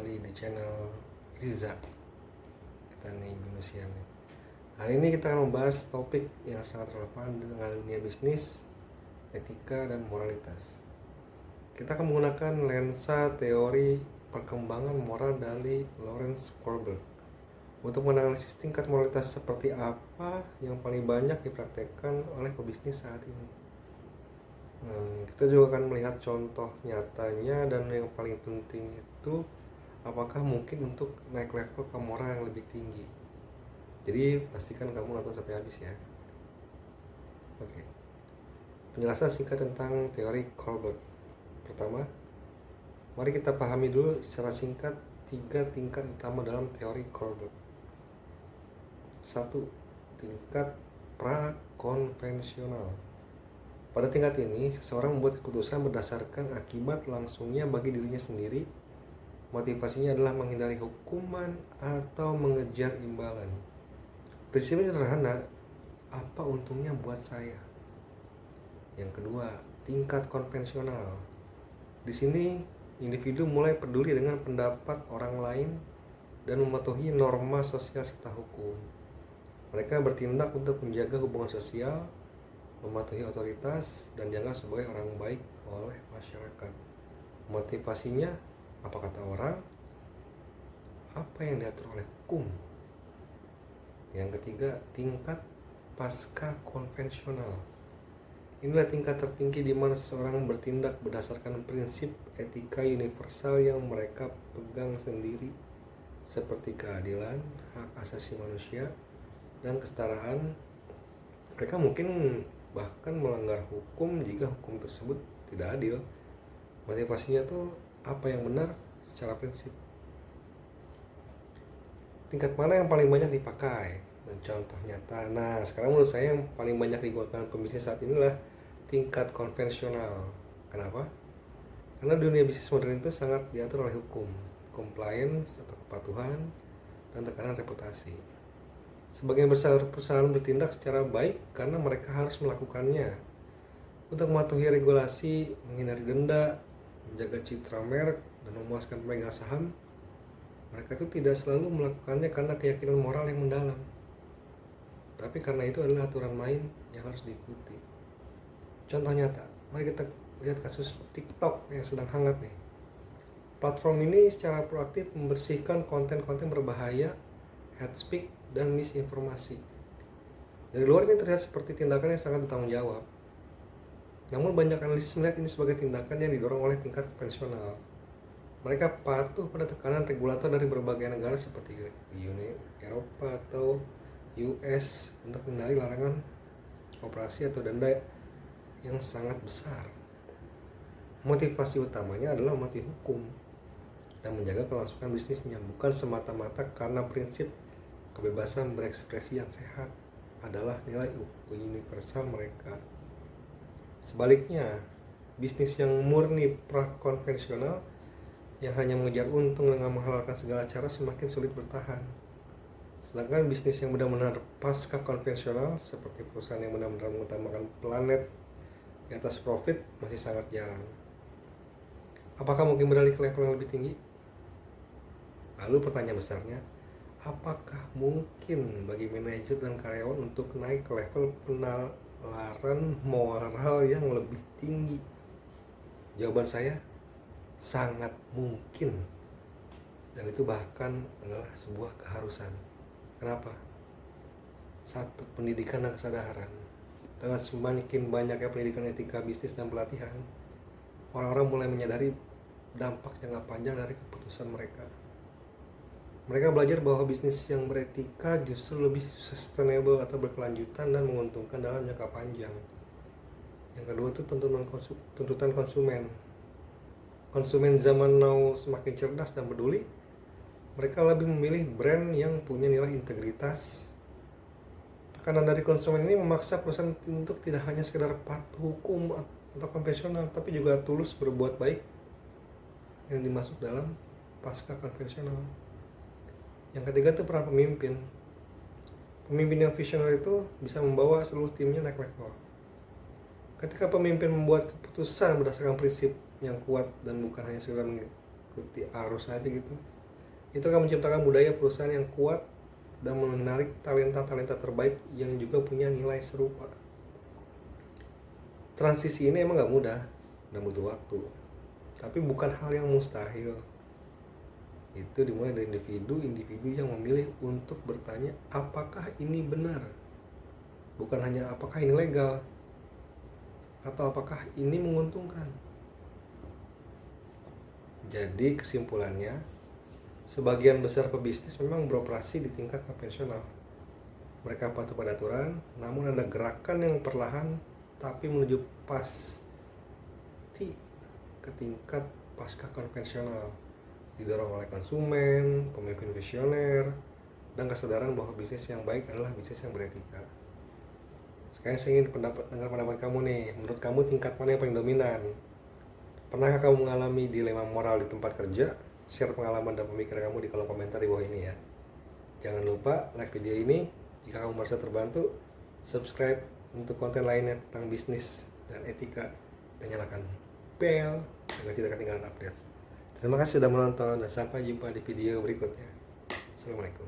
kembali di channel Riza. Kita nih manusia nih. Hari ini kita akan membahas topik yang sangat relevan dengan dunia bisnis, etika, dan moralitas. Kita akan menggunakan lensa teori perkembangan moral dari Lawrence Kohlberg untuk menganalisis tingkat moralitas seperti apa yang paling banyak dipraktekkan oleh pebisnis saat ini. Kita juga akan melihat contoh nyatanya, dan yang paling penting itu apakah mungkin untuk naik level ke moral yang lebih tinggi. Jadi pastikan kamu nonton sampai habis ya. Oke. Penjelasan singkat tentang teori Kohlberg. Pertama, mari kita pahami dulu secara singkat 3 tingkat utama dalam teori Kohlberg. 1. Tingkat prakonvensional. Pada tingkat ini, seseorang membuat keputusan berdasarkan akibat langsungnya bagi dirinya sendiri. Motivasinya adalah menghindari hukuman atau mengejar imbalan. Prinsipnya sederhana, apa untungnya buat saya? Yang kedua, tingkat konvensional. Di sini, individu mulai peduli dengan pendapat orang lain dan mematuhi norma sosial serta hukum. Mereka bertindak untuk menjaga hubungan sosial, mematuhi otoritas, dan dianggap sebagai orang baik oleh masyarakat. Motivasinya, apa kata orang? Apa yang diatur oleh hukum? Yang ketiga, tingkat pasca konvensional. Inilah tingkat tertinggi di mana seseorang bertindak berdasarkan prinsip etika universal yang mereka pegang sendiri, seperti keadilan, hak asasi manusia, dan kesetaraan. Mereka mungkin bahkan melanggar hukum jika hukum tersebut tidak adil. Motivasinya tuh apa yang benar secara prinsip. Tingkat mana yang paling banyak dipakai dan contoh nyata? Nah, sekarang menurut saya yang paling banyak digunakan pebisnis saat ini adalah tingkat konvensional. Kenapa? Karena dunia bisnis modern itu sangat diatur oleh hukum, compliance atau kepatuhan, dan tekanan reputasi. Sebagian besar perusahaan bertindak secara baik karena mereka harus melakukannya untuk mematuhi regulasi, menghindari denda, menjaga citra merek, dan memuaskan pemegang saham. Mereka itu tidak selalu melakukannya karena keyakinan moral yang mendalam, tapi karena itu adalah aturan main yang harus diikuti. Contoh nyata, mari kita lihat kasus TikTok yang sedang hangat nih. Platform ini secara proaktif membersihkan konten-konten berbahaya, hate speech, dan misinformasi. Dari luar ini terlihat seperti tindakan yang sangat bertanggung jawab. Namun banyak analisis melihat ini sebagai tindakan yang didorong oleh tingkat konvensional. Mereka patuh pada tekanan regulator dari berbagai negara seperti Uni Eropa atau US untuk menghindari larangan operasi atau denda yang sangat besar. Motivasi utamanya adalah mematuhi hukum dan menjaga kelangsungan bisnisnya, bukan semata-mata karena prinsip kebebasan berekspresi yang sehat adalah nilai universal mereka. Sebaliknya, bisnis yang murni prakonvensional yang hanya mengejar untung dengan menghalalkan segala cara semakin sulit bertahan. Sedangkan bisnis yang benar-benar pasca konvensional seperti perusahaan yang benar-benar mengutamakan planet di atas profit masih sangat jarang. Apakah mungkin beralih ke level yang lebih tinggi? Lalu pertanyaan besarnya, apakah mungkin bagi manajer dan karyawan untuk naik ke level penalaran moral yang lebih tinggi? Jawaban saya, sangat mungkin. Dan itu bahkan adalah sebuah keharusan. Kenapa? 1. Pendidikan dan kesadaran. Dengan semakin banyaknya pendidikan etika bisnis dan pelatihan, orang-orang mulai menyadari dampak jangka panjang dari keputusan mereka. Mereka belajar bahwa bisnis yang beretika justru lebih sustainable atau berkelanjutan dan menguntungkan dalam jangka panjang. Yang kedua itu tuntutan konsumen. Konsumen zaman now semakin cerdas dan peduli. Mereka lebih memilih brand yang punya nilai integritas. Tekanan dari konsumen ini memaksa perusahaan untuk tidak hanya sekedar patuh hukum atau konvensional, tapi juga tulus berbuat baik yang dimasuk dalam pasca konvensional. Yang ketiga itu peran pemimpin. Pemimpin yang visioner itu bisa membawa seluruh timnya naik level. Ketika pemimpin membuat keputusan berdasarkan prinsip yang kuat dan bukan hanya sekedar ikuti arus aja gitu. Itu akan menciptakan budaya perusahaan yang kuat dan menarik talenta-talenta terbaik yang juga punya nilai serupa. Transisi ini emang gak mudah dan butuh waktu, tapi bukan hal yang mustahil. Itu dimulai dari individu yang memilih untuk bertanya apakah ini benar, bukan hanya apakah ini legal atau apakah ini menguntungkan. Jadi kesimpulannya, sebagian besar pebisnis memang beroperasi di tingkat konvensional. Mereka patuh pada aturan, namun ada gerakan yang perlahan tapi menuju pasti ke tingkat pasca konvensional, didorong oleh konsumen, pemimpin visioner, dan kesadaran bahwa bisnis yang baik adalah bisnis yang beretika. Sekarang saya ingin dengar pendapat kamu nih. Menurut kamu tingkat mana yang paling dominan? Pernahkah kamu mengalami dilema moral di tempat kerja? Share pengalaman dan pemikiran kamu di kolom komentar di bawah ini ya. Jangan lupa like video ini. Jika kamu merasa terbantu, subscribe untuk konten lainnya tentang bisnis dan etika, dan nyalakan bell agar tidak ketinggalan update. Terima kasih sudah menonton dan sampai jumpa di video berikutnya. Assalamualaikum.